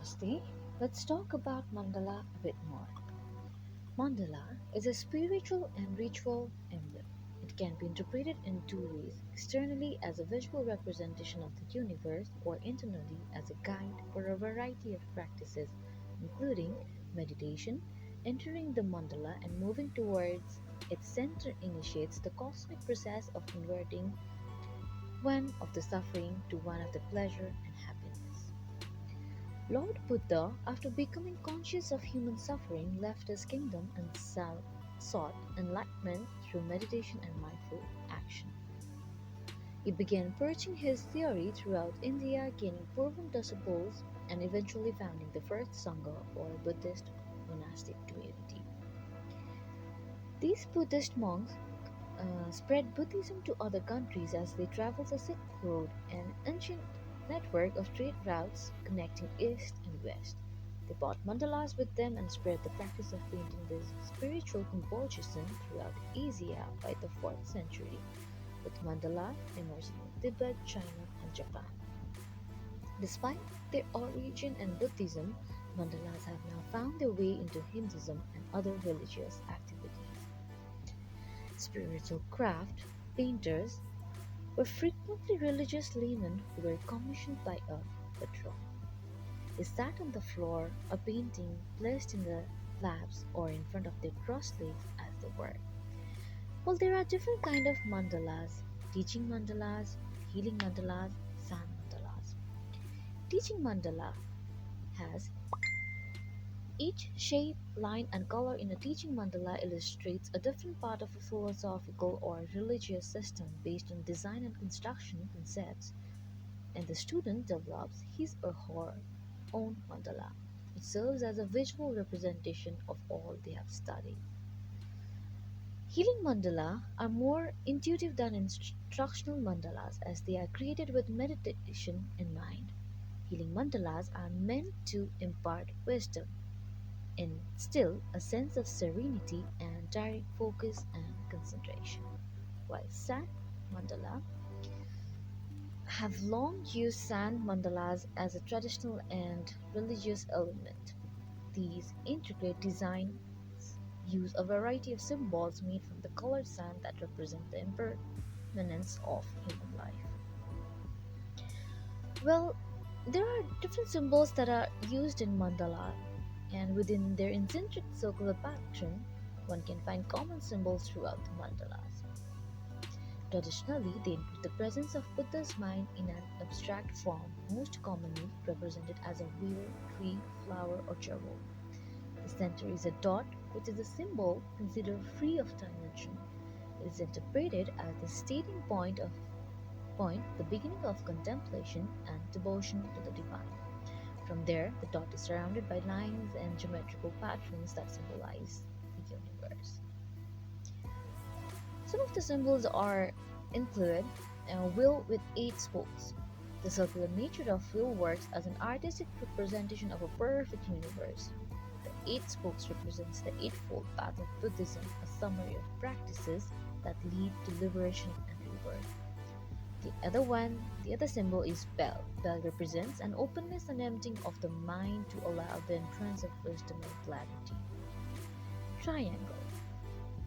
Namaste. Let's talk about mandala a bit more. Mandala is a spiritual and ritual emblem. It can be interpreted in two ways: externally as a visual representation of the universe, or internally as a guide for a variety of practices, including meditation. Entering the mandala and moving towards its center initiates the cosmic process of inverting one of the suffering to one of the pleasure and happiness. Lord Buddha, after becoming conscious of human suffering, left his kingdom and sought enlightenment through meditation and mindful action. He began preaching his theory throughout India, gaining fervent disciples, and eventually founding the first Sangha, or Buddhist monastic community. These Buddhist monks spread Buddhism to other countries as they traveled the Silk Road, an ancient network of trade routes connecting East and West. They brought mandalas with them and spread the practice of painting this spiritual composition throughout Asia by the 4th century, with mandala emerging in Tibet, China, and Japan. Despite their origin in Buddhism, mandalas have now found their way into Hinduism and other religious activities. Spiritual craft painters were frequently religious laymen who were commissioned by a patron. They sat on the floor, a painting placed in the laps or in front of their crossed legs as they worked. Well, there are different kind of mandalas: teaching mandalas, healing mandalas, sand mandalas. Teaching mandala has each shape, line, and color in a teaching mandala illustrates a different part of a philosophical or religious system based on design and construction concepts, and the student develops his or her own mandala. It serves as a visual representation of all they have studied. Healing mandala are more intuitive than instructional mandalas as they are created with meditation in mind. Healing mandalas are meant to impart wisdom, instill a sense of serenity, and direct focus and concentration, while sand mandala have long used sand mandalas as a traditional and religious element. These intricate designs use a variety of symbols made from the colored sand that represent the impermanence of human life. Well, there are different symbols that are used in mandala, and within their eccentric circular pattern, one can find common symbols throughout the mandalas. Traditionally, they include the presence of Buddha's mind in an abstract form, most commonly represented as a wheel, tree, flower, or jewel. The center is a dot, which is a symbol considered free of dimension. It is interpreted as the starting point, the beginning of contemplation and devotion to the divine. From there, the dot is surrounded by lines and geometrical patterns that symbolize the universe. Some of the symbols are included a wheel with eight spokes. The circular nature of wheel works as an artistic representation of a perfect universe. The eight spokes represents the eightfold path of Buddhism, a summary of practices that lead to liberation and rebirth. The other symbol is bell. Bell represents an openness and emptying of the mind to allow the entrance of wisdom and clarity. Triangle.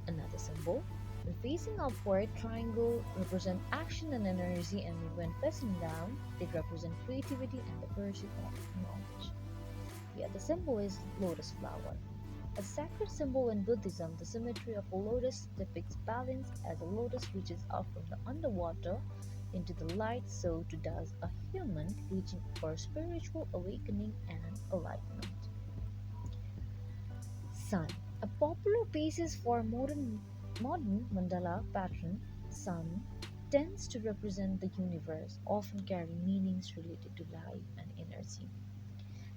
Another symbol. When facing upward, triangle represent action and energy, and when facing down, they represent creativity and the pursuit of knowledge. The other symbol is lotus flower. A sacred symbol in Buddhism, the symmetry of a lotus depicts balance as a lotus reaches up from the underwater into the light, so too does a human reaching for spiritual awakening and enlightenment. Sun. A popular basis for modern mandala pattern, sun tends to represent the universe, often carrying meanings related to life and energy.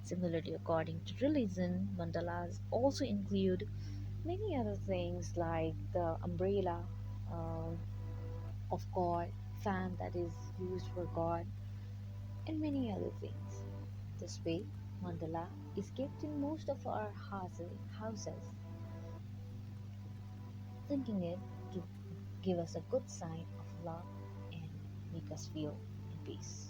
Similarly, according to religion, mandalas also include many other things like the umbrella uh, of God, fan that is used for God, and many other things. This way, mandala is kept in most of our houses, thinking it to give us a good sign of love and make us feel in peace.